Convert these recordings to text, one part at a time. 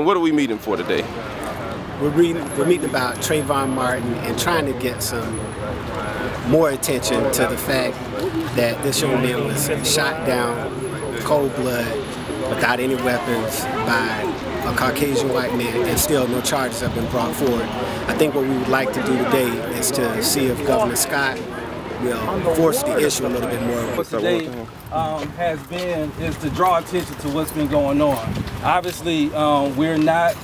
And what are we meeting for today? We're meeting about Trayvon Martin and trying to get some more attention to the fact that this young man was shot down, cold blood, without any weapons by a Caucasian white man, and still no charges have been brought forward. I think what we would like to do today is to see if Governor Scott will force the issue a little bit more. What today is to draw attention to what's been going on. Obviously, we're not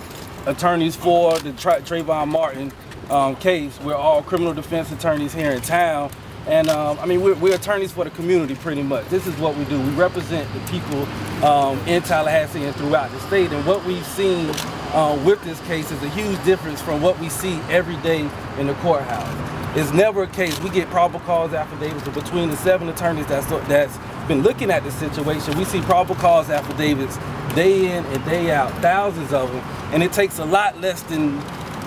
attorneys for the Trayvon Martin case. We're all criminal defense attorneys here in town. And I mean, we're attorneys for the community pretty much. This is what we do. We represent the people in Tallahassee and throughout the state. And what we've seen with this case is a huge difference from what we see every day in the courthouse. It's never a case. We get probable cause affidavits, but between the 7 attorneys that's been looking at this situation, we see probable cause affidavits day in and day out, thousands of them. And it takes a lot less than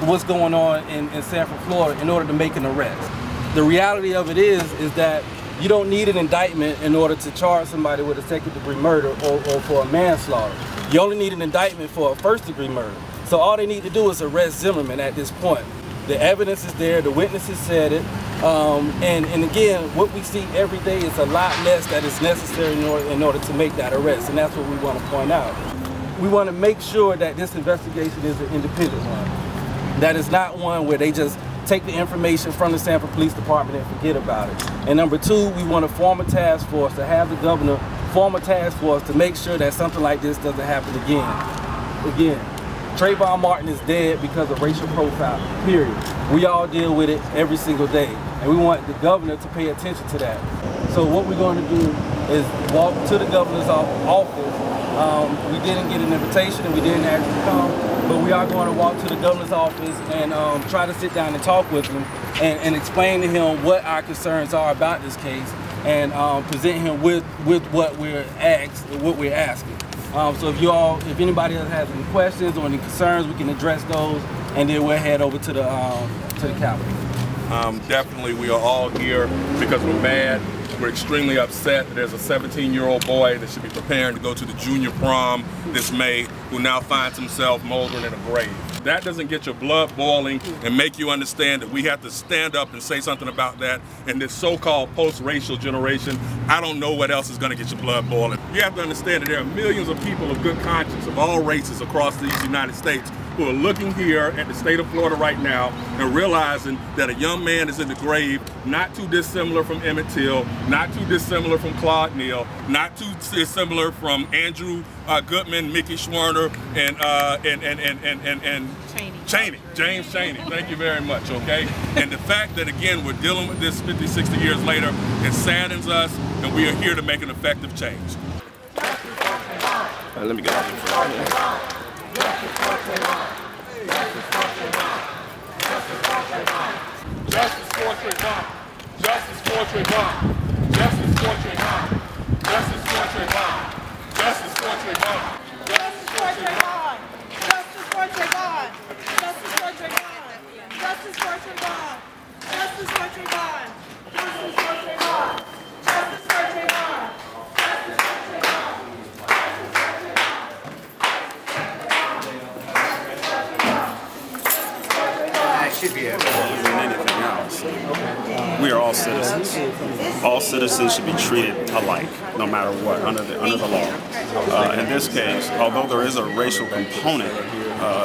what's going on in Sanford, Florida in order to make an arrest. The reality of it is that you don't need an indictment in order to charge somebody with a second-degree murder or for a manslaughter. You only need an indictment for a first-degree murder. So all they need to do is arrest Zimmerman at this point. The evidence is there, the witnesses said it, and again, what we see every day is a lot less that is necessary in order to make that arrest, and that's what we want to point out. We want to make sure that this investigation is an independent one. That is not one where they just take the information from the Sanford Police Department and forget about it. And number 2, we want to form a task force, to have the governor form a task force to make sure that something like this doesn't happen again. Trayvon Martin is dead because of racial profiling, period. We all deal with it every single day, and we want the governor to pay attention to that. So what we're going to do is walk to the governor's office. We didn't get an invitation and we didn't actually come, but we are going to walk to the governor's office and try to sit down and talk with him and explain to him what our concerns are about this case and present him with what we're asking. So if anybody else has any questions or any concerns, we can address those, and then we'll head over to the Capitol. Definitely, we are all here because we're mad. We're extremely upset that there's a 17-year-old boy that should be preparing to go to the junior prom this May who now finds himself moldering in a grave. That doesn't get your blood boiling and make you understand that we have to stand up and say something about that in this so-called post-racial generation. I don't know what else is going to get your blood boiling. You have to understand that there are millions of people of good conscience of all races across these United States who are looking here at the state of Florida right now and realizing that a young man is in the grave, not too dissimilar from Emmett Till, not too dissimilar from Claude Neal, not too dissimilar from Andrew Goodman, Mickey Schwerner, and James Chaney. Thank you very much, okay? And the fact that, again, we're dealing with this 50, 60 years later, it saddens us, and we are here to make an effective change. Let me get off the phone. Justice for Trayvon. Justice for Trayvon. Justice for Trayvon. Justice for Trayvon. Justice for Trayvon. Justice for Trayvon. Justice for Trayvon. Justice for Trayvon. Justice for Trayvon. Justice for Trayvon. Justice for Trayvon. Justice for Trayvon. Should be able to than anything else. We are all citizens. All citizens should be treated alike, no matter what, under the law. In this case, although there is a racial component,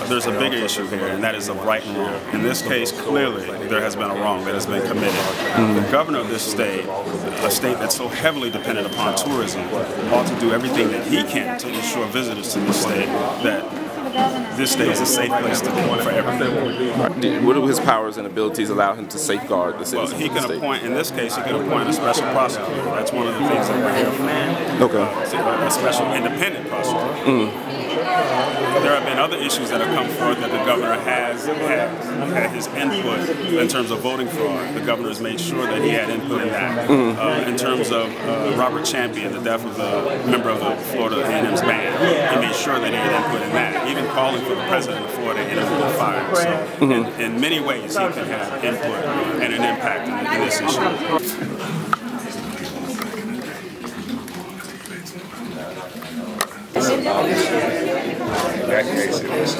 there's a bigger issue here, and that is of right and wrong. In this case, clearly, there has been a wrong that has been committed. The governor of this state, a state that's so heavily dependent upon tourism, ought to do everything that he can to ensure visitors to this state that this state is a safe place to be for everything. What do his powers and abilities allow him to safeguard the citizens? Well, he can appoint, in this case, he can appoint a special prosecutor. That's one of the things that we're here for. Okay. A special independent prosecutor. There have been other issues that have come forth that the governor has had his input in terms of voting fraud. The governor has made sure that he had input in that. In terms of Robert Champion, the death of the member of the Florida A&M's band, he made sure that he had input in that. Even calling for the president of Florida to interview the fire. So in many ways, he can have input and an impact in this issue. in that case, it was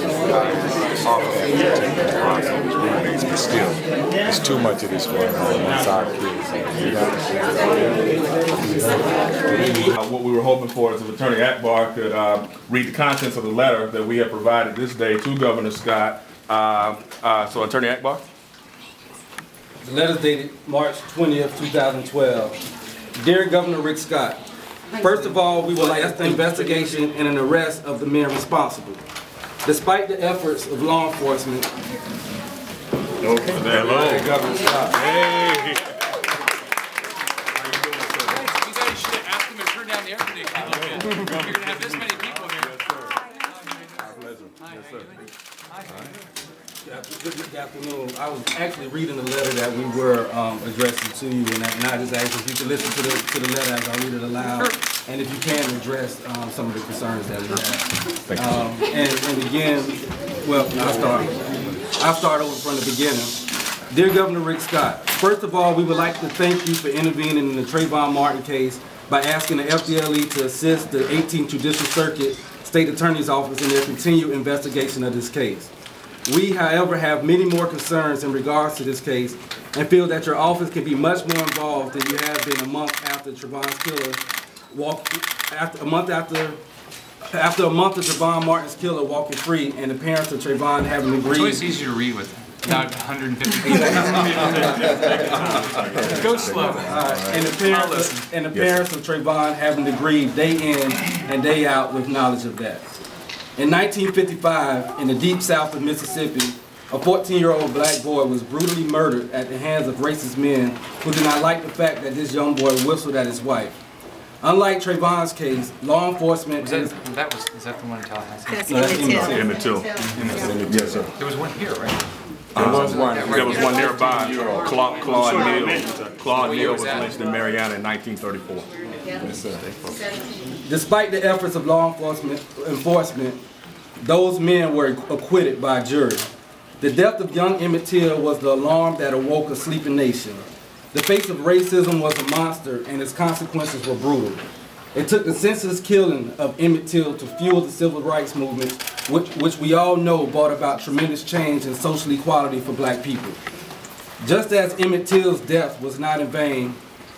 awful to take the cross on his roommates, but still, it's too much of this going on amongst our kids. What we were hoping for is if Attorney Akbar could read the contents of the letter that we have provided this day to Governor Scott. So Attorney Akbar? The letter is dated March 20th, 2012. Dear Governor Rick Scott, first of all, we will ask the investigation and an arrest of the men responsible. Despite the efforts of law enforcement, Hello, Governor Scott. Hey. You guys should ask him to turn down the air conditioning a little bit. You're going to have this many people here. Yes, sir. Good afternoon. I was actually reading the letter that we were addressing to you, and I just asked if you could listen to the letter as I read it aloud, and if you can address some of the concerns that we have. Thank you. And again, well, I'll start over from the beginning. Dear Governor Rick Scott, first of all, we would like to thank you for intervening in the Trayvon Martin case by asking the FDLE to assist the 18th Judicial Circuit State Attorney's Office in their continued investigation of this case. We, however, have many more concerns in regards to this case and feel that your office can be much more involved than you have been a month after Trayvon's killer after a month of Trayvon Martin's killer walking free and the parents of Trayvon having agreed. It's always easier to read with about 150 people. Go slow. And the parents of Trayvon having to grieve day in and day out with knowledge of that. In 1955, in the deep south of Mississippi, a 14-year-old black boy was brutally murdered at the hands of racist men who did not like the fact that this young boy whistled at his wife. Unlike Trayvon's case, law enforcement... Is that the one in Tallahassee? That's No, that's Emmett Till. Yes, sir. There was one here, right? There was one nearby. Claude Neal was lynched in Mariana in 1934. Yes, sir. Despite the efforts of law enforcement, those men were acquitted by a jury. The death of young Emmett Till was the alarm that awoke a sleeping nation. The face of racism was a monster and its consequences were brutal. It took the senseless killing of Emmett Till to fuel the civil rights movement, which we all know brought about tremendous change in social equality for black people. Just as Emmett Till's death was not in vain,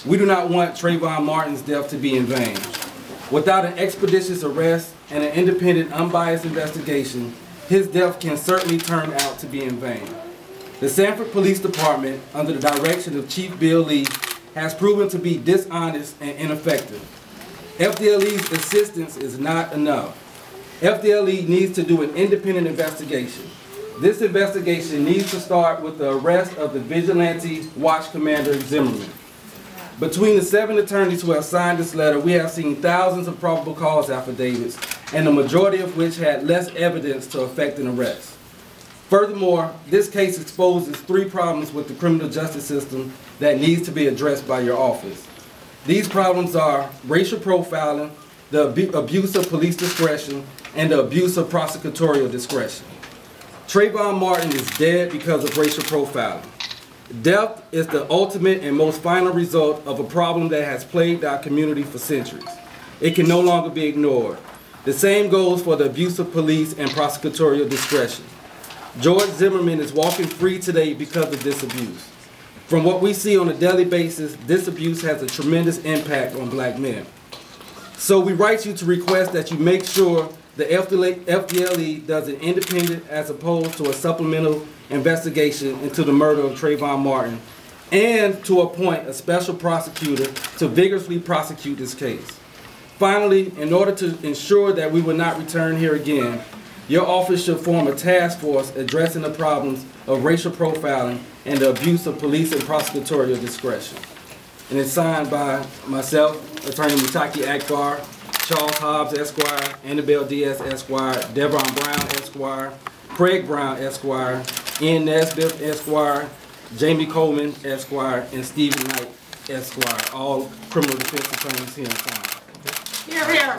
we do not want Trayvon Martin's death to be in vain. Without an expeditious arrest and an independent, unbiased investigation, his death can certainly turn out to be in vain. The Sanford Police Department, under the direction of Chief Bill Lee, has proven to be dishonest and ineffective. FDLE's assistance is not enough. FDLE needs to do an independent investigation. This investigation needs to start with the arrest of the vigilante watch commander Zimmerman. Between the 7 attorneys who have signed this letter, we have seen thousands of probable cause affidavits, and the majority of which had less evidence to effect an arrest. Furthermore, this case exposes 3 problems with the criminal justice system that needs to be addressed by your office. These problems are racial profiling, the abuse of police discretion, and the abuse of prosecutorial discretion. Trayvon Martin is dead because of racial profiling. Death is the ultimate and most final result of a problem that has plagued our community for centuries. It can no longer be ignored. The same goes for the abuse of police and prosecutorial discretion. George Zimmerman is walking free today because of this abuse. From what we see on a daily basis, this abuse has a tremendous impact on black men. So we write you to request that you make sure the FDLE does an independent as opposed to a supplemental investigation into the murder of Trayvon Martin, and to appoint a special prosecutor to vigorously prosecute this case. Finally, in order to ensure that we will not return here again, your office should form a task force addressing the problems of racial profiling and the abuse of police and prosecutorial discretion. And it's signed by myself, Attorney Mutaki Akbar, Charles Hobbs, Esquire, Annabelle Diaz, Esquire, Devon Brown, Esquire, Craig Brown, Esquire, Ian Nesbitt, Esquire, Jamie Coleman, Esquire, and Stephen Knight, Esquire, all criminal defense attorneys here in town. Here, here.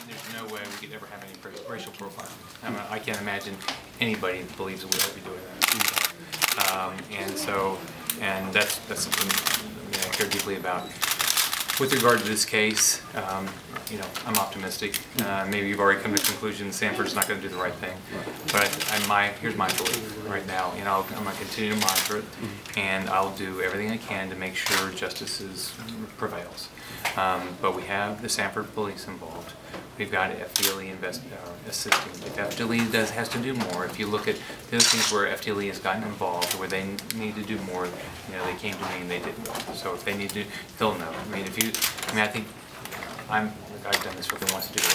There's no way we could ever have any racial profiling. I can't imagine anybody that believes that we'll ever be doing that. And so and that's something I care deeply about. With regard to this case, you know, I'm optimistic. Maybe you've already come to the conclusion Sanford's not going to do the right thing, but here's my belief right now. You know, I'm going to continue to monitor it, and I'll do everything I can to make sure justice prevails. But we have the Sanford police involved. We've got FDLE assisting. If FDLE has to do more, if you look at the other things where FDLE has gotten involved, where they need to do more, you know, they came to me and they did more. So if they need to, they'll know. I mean, I think I've done this for them once to do it.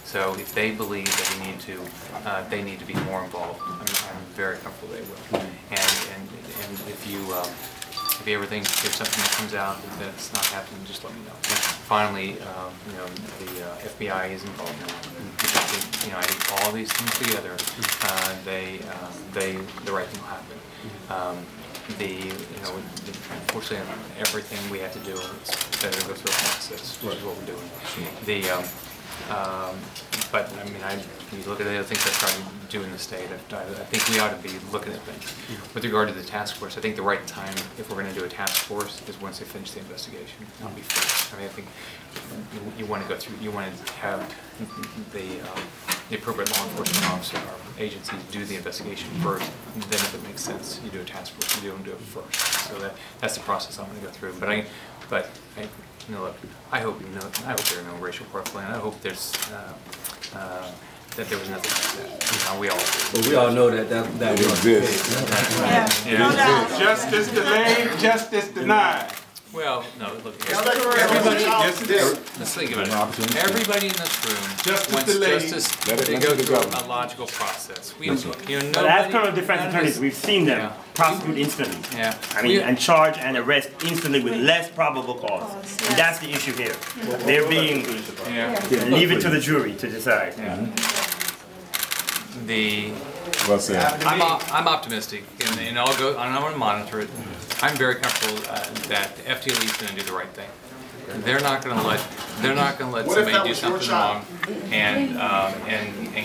So if they believe that they need to be more involved, I'm very comfortable they will. And if something that comes out that's not happening, just let me know. Finally, you know, the FBI is involved now. You know, I think all these things together, the right thing will happen. Unfortunately, everything we have to do is better to go through a process, which is what we're doing. But I mean, you look at the other things I've tried to do in the state. I think we ought to be looking at things. With regard to the task force, I think the right time, if we're going to do a task force, is once they finish the investigation, not before. I mean, I think you want to go through. You want to have the appropriate law enforcement officer or agencies do the investigation first. Then, if it makes sense, you do a task force. You don't do it first. So that's the process I'm going to go through. But you know, look, I hope there are no racial profiling. I hope there's that there was nothing like that. You know, we all do. But we all know that exists. Yeah. Justice delayed, justice denied. Well, no, look, everybody, let's think about it. Everybody in this room wants justice to go through a logical process. We, you know, but as criminal defense attorneys, we've seen them prosecute instantly. Yeah. I mean, and charge and arrest instantly with less probable cause. And that's the issue here. They're being, leave it to the jury to decide. I'm optimistic, and I'll go. I'm going to monitor it. I'm very comfortable that the FTLE is going to do the right thing. They're not going to let somebody do something wrong and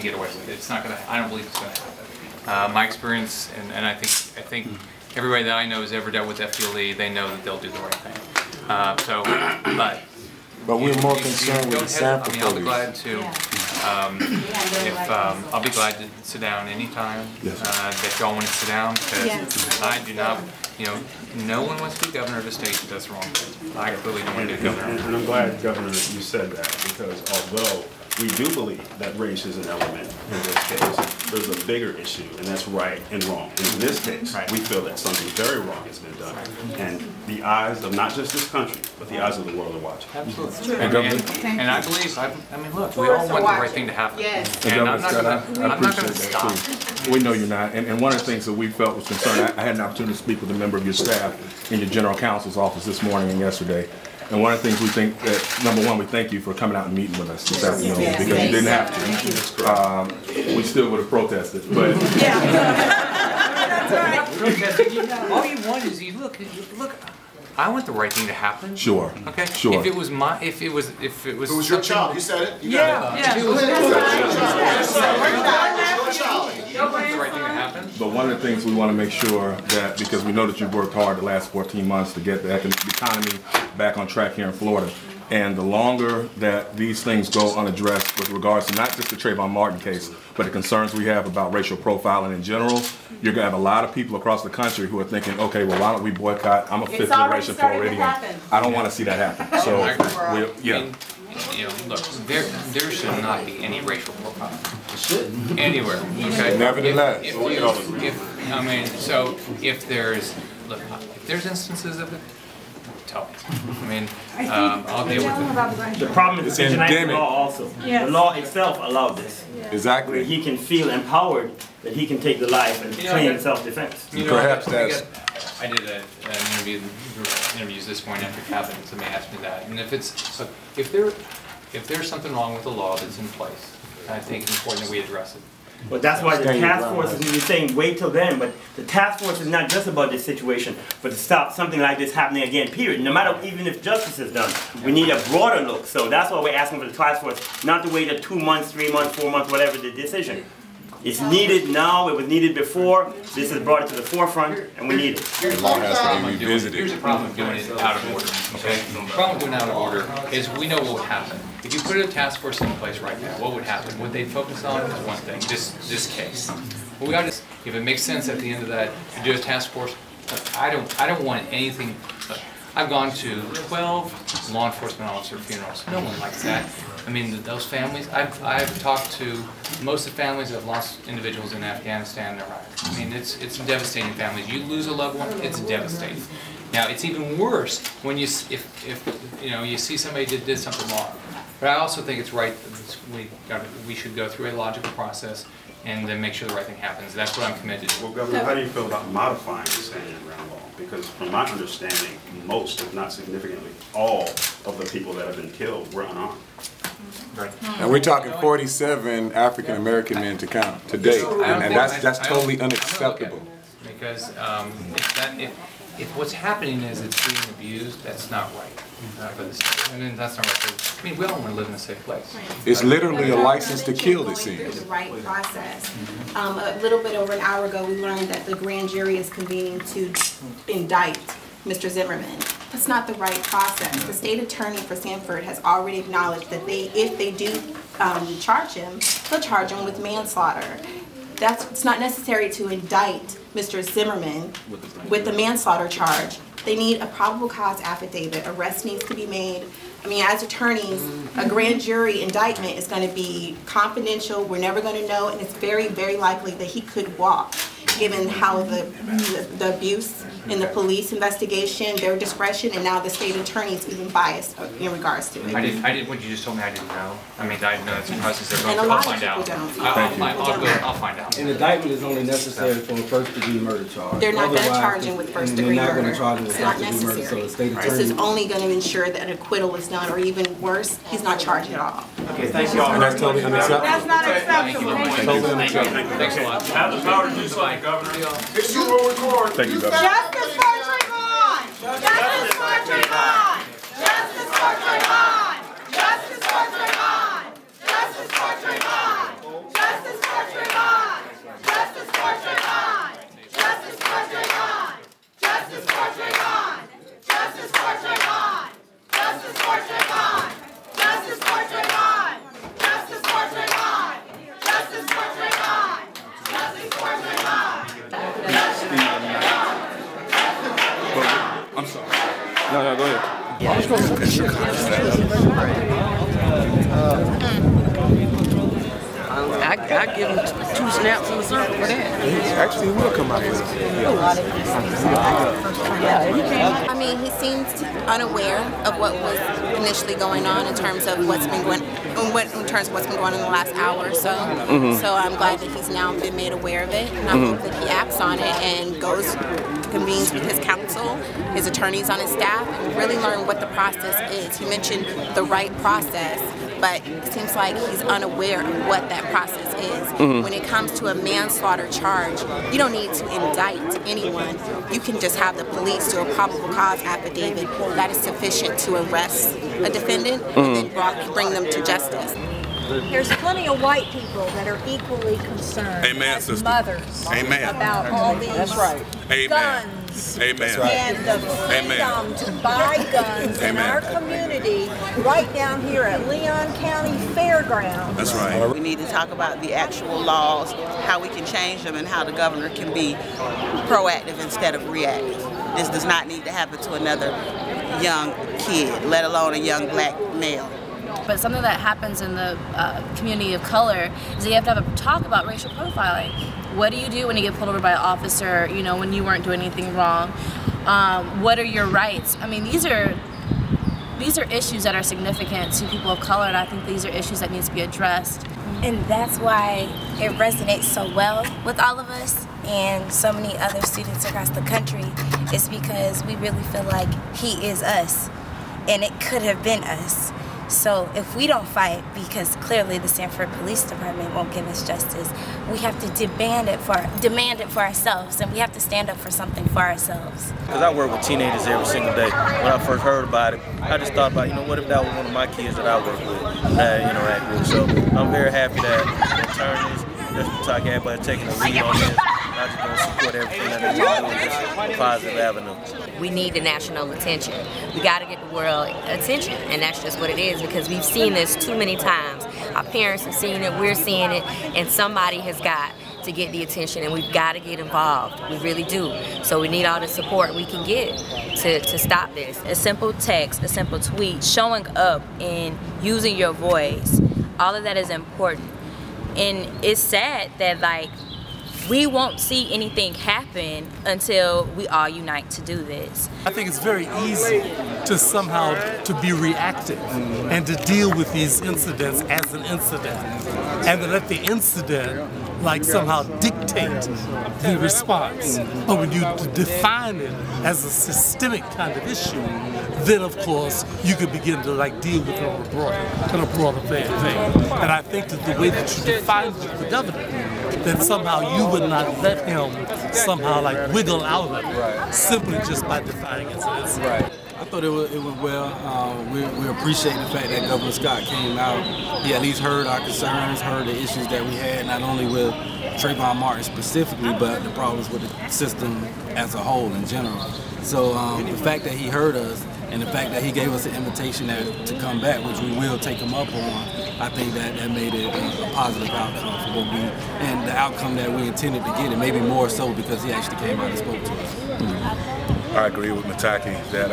get away with it. It's not going to. I don't believe it's going to happen. My experience, and I think everybody that I know has ever dealt with FTLE, they know that they'll do the right thing. But we're more concerned with the Sanford police. I'll be glad to. I'll be glad to sit down anytime that y'all want to sit down, because I do not, you know, no one wants to be governor of a state that does the wrong thing. I clearly don't want to be governor. And I'm glad, Governor, you said that, because although we do believe that race is an element in this case, there's a bigger issue, and that's right and wrong. And in this case, we feel that something very wrong has been done. And the eyes of not just this country, but the eyes of the world are watching. Absolutely. And I believe, I mean, look, we all want the right thing to happen. Yes. And I'm not going to stop. We know you're not. And one of the things that we felt was concerned, I had an opportunity to speak with a member of your staff in your general counsel's office this morning and yesterday. And one of the things we think that, number one, we thank you for coming out and meeting with us this afternoon, because you didn't have to. We still would have protested, but. That's right. All you want is look. I want the right thing to happen. Sure. Okay. Sure. If it was your child, you said it. You got it. If it was the right thing to happen. But one of the things we want to make sure that, because we know that you've worked hard the last 14 months to get the economy back on track here in Florida, and the longer that these things go unaddressed with regards to not just the Trayvon Martin case, but the concerns we have about racial profiling in general, you're going to have a lot of people across the country who are thinking, okay, well, why don't we boycott? I'm a fifth generation Floridian. I don't want to see that happen. So, you know, look, there should not be any racial profiling anywhere. Okay. Nevertheless, I mean, so if there's instances of it, tell me. I mean, I'll deal with it. The problem is the international law also. Yes. The law itself allowed this. Exactly. Where he can feel empowered that he can take the life and claim self-defense. Perhaps that's. I did an interviews this morning after cabinet. Somebody asked me that, and if there's something wrong with the law that's in place, I think it's important that we address it. But that's why the task force is, you're saying wait till then, but the task force is not just about this situation, but to stop something like this happening again, period. No matter, even if justice is done, we need a broader look. So that's why we're asking for the task force, not to wait 2 months, 3 months, 4 months, whatever the decision. It's needed now, it was needed before. This has brought it to the forefront, and we need it. The law has to be revisited. Here's the problem with doing it out of order, okay? The problem with doing it out of order is we know what would happen. If you put a task force in place right now, what would happen? What they'd focus on is one thing, this case. Well, we got to, if it makes sense at the end of that, to do a task force, I don't want anything. I've gone to 12 law enforcement officer funerals. No one likes that. I mean, those families, I've talked to most of the families that have lost individuals in Afghanistan and Iraq. I mean, it's devastating families. You lose a loved one, it's devastating. Now, it's even worse when you, if you know, you see somebody did something wrong. But I also think it's right that we should go through a logical process and then make sure the right thing happens. That's what I'm committed to. Well, Governor, how do you feel about modifying the standing ground law? Because from my understanding, most, if not significantly, all of the people that have been killed were unarmed. Right. And we're talking 47 African American men to count to date, and that's totally unacceptable. Because if what's happening is it's being abused, that's not right. For the state. And then that's not right. I mean, we all want to live in a safe place. It's literally a license to kill, it seems. The right process. A little bit over an hour ago, we learned that the grand jury is convening to indict Mr. Zimmerman. That's not the right process. The state attorney for Sanford has already acknowledged that if they do charge him, they'll charge him with manslaughter. It's not necessary to indict Mr. Zimmerman with the manslaughter charge. They need a probable cause affidavit. Arrest needs to be made. I mean, as attorneys, a grand jury indictment is going to be confidential. We're never going to know, and it's very, very likely that he could walk, given how the abuse in the police investigation, their discretion, and now the state attorney is even biased in regards to it. I did what you just told me I didn't know. I mean, I didn't know that's a process they're And going a through. lot I'll of find people out. don't. I'll find out. An indictment is only necessary for a first-degree murder charge. They're not going to charge him with first-degree murder. They're not going to charge him with It's not first-degree murder, so the necessary. state attorney... This is only going to ensure that an acquittal is done, or even worse, he's not charged at all. Okay, thank you all. And that's totally unacceptable. That's not acceptable. Totally unacceptable. Thanks a lot. Have the power to do something, Governor. It's you will record. Thank you, Governor. Justice for Trayvon! Justice for Trayvon! Justice for Trayvon! Justice for Trayvon! Justice for Trayvon! Justice for Trayvon! Justice for Trayvon! Justice for Trayvon! Justice for Trayvon! Justice for Trayvon! Justice for Trayvon! Justice for Trayvon! Justice for Trayvon! Justice for Trayvon! Justice for Trayvon! I'm sorry. No, go ahead. I give him 2 snaps in the circle for that. Actually, he will come out here. I mean, he seems unaware of what was initially going on in terms of what's been going on in the last hour or so. So I'm glad that he's now been made aware of it, and I hope that he acts on it and convenes with his counsel, his attorneys on his staff, and really learn what the process is. He mentioned the right process, but it seems like he's unaware of what that process is. When it comes to a manslaughter charge, you don't need to indict anyone. You can just have the police do a probable cause affidavit that is sufficient to arrest a defendant and then bring them to justice. There's plenty of white people that are equally concerned as sister. mothers Amen. about all these guns and the freedom to buy guns in our community right down here at Leon County Fairgrounds. That's right. We need to talk about the actual laws, how we can change them, and how the governor can be proactive instead of reactive. This does not need to happen to another young kid, let alone a young black male. But something that happens in the community of color is that you have to have a talk about racial profiling. What do you do when you get pulled over by an officer, you know, when you weren't doing anything wrong? What are your rights? I mean, these are issues that are significant to people of color, and I think these are issues that need to be addressed. And that's why it resonates so well with all of us and so many other students across the country. It's because we really feel like he is us, and it could have been us. So if we don't fight, because clearly the Sanford Police Department won't give us justice, we have to demand it for ourselves, and we have to stand up for something for ourselves. Because I work with teenagers every single day. When I first heard about it, I just thought about, you know, what if that was one of my kids that I work with, that I interact with. So I'm very happy that attorneys Pataki, everybody taking the lead on this. I just going to support everything that they're doing in a positive avenue. We need the national attention. We got to get the world attention, and that's just what it is, because we've seen this too many times. Our parents have seen it, we're seeing it, and somebody has got to get the attention, and we've got to get involved. We really do. So we need all the support we can get to stop this. A simple text, a simple tweet, showing up and using your voice, all of that is important. And it's sad that, like, we won't see anything happen until we all unite to do this. I think it's very easy to somehow to be reactive and to deal with these incidents as an incident, and to let the incident like somehow dictate the response. But when you define it as a systemic kind of issue, then of course you could begin to like deal with it on a broader thing. And I think that the way that you defined it with the governor, that somehow you would not let him somehow like wiggle out of it simply just by defining it as an incident. I thought it went well. We appreciate the fact that Governor Scott came out. He at least heard our concerns, heard the issues that we had, not only with Trayvon Martin specifically, but the problems with the system as a whole in general. So the fact that he heard us and the fact that he gave us an invitation to come back, which we will take him up on, I think that made it a positive outcome for what we, and the outcome that we intended to get, and maybe more so because he actually came out and spoke to us. I agree with Mataki that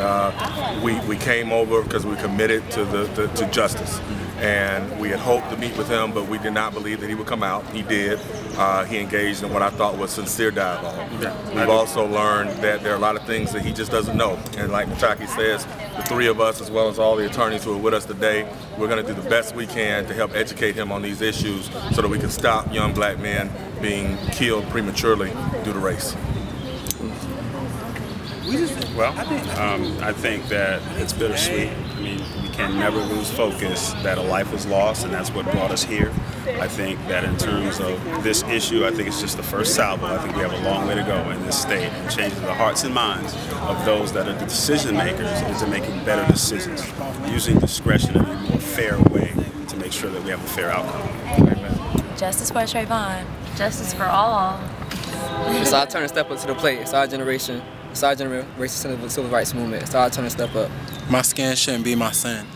we came over because we committed to justice, and we had hoped to meet with him, but we did not believe that he would come out. He did. He engaged in what I thought was sincere dialogue. We've also learned that there are a lot of things that he just doesn't know, and like Mataki says, the three of us, as well as all the attorneys who are with us today, we're going to do the best we can to help educate him on these issues so that we can stop young black men being killed prematurely due to race. Well, I think that it's bittersweet. I mean, we can never lose focus that a life was lost, and that's what brought us here. I think that in terms of this issue, I think it's just the first salvo. I think we have a long way to go in this state and changing the hearts and minds of those that are the decision makers into making better decisions, using discretion in a more fair way to make sure that we have a fair outcome. Justice for Trayvon. Justice for all. It's our turn to step up to the plate. It's our generation. It's our generation of the civil rights movement. It's our turn to step up. My skin shouldn't be my sin.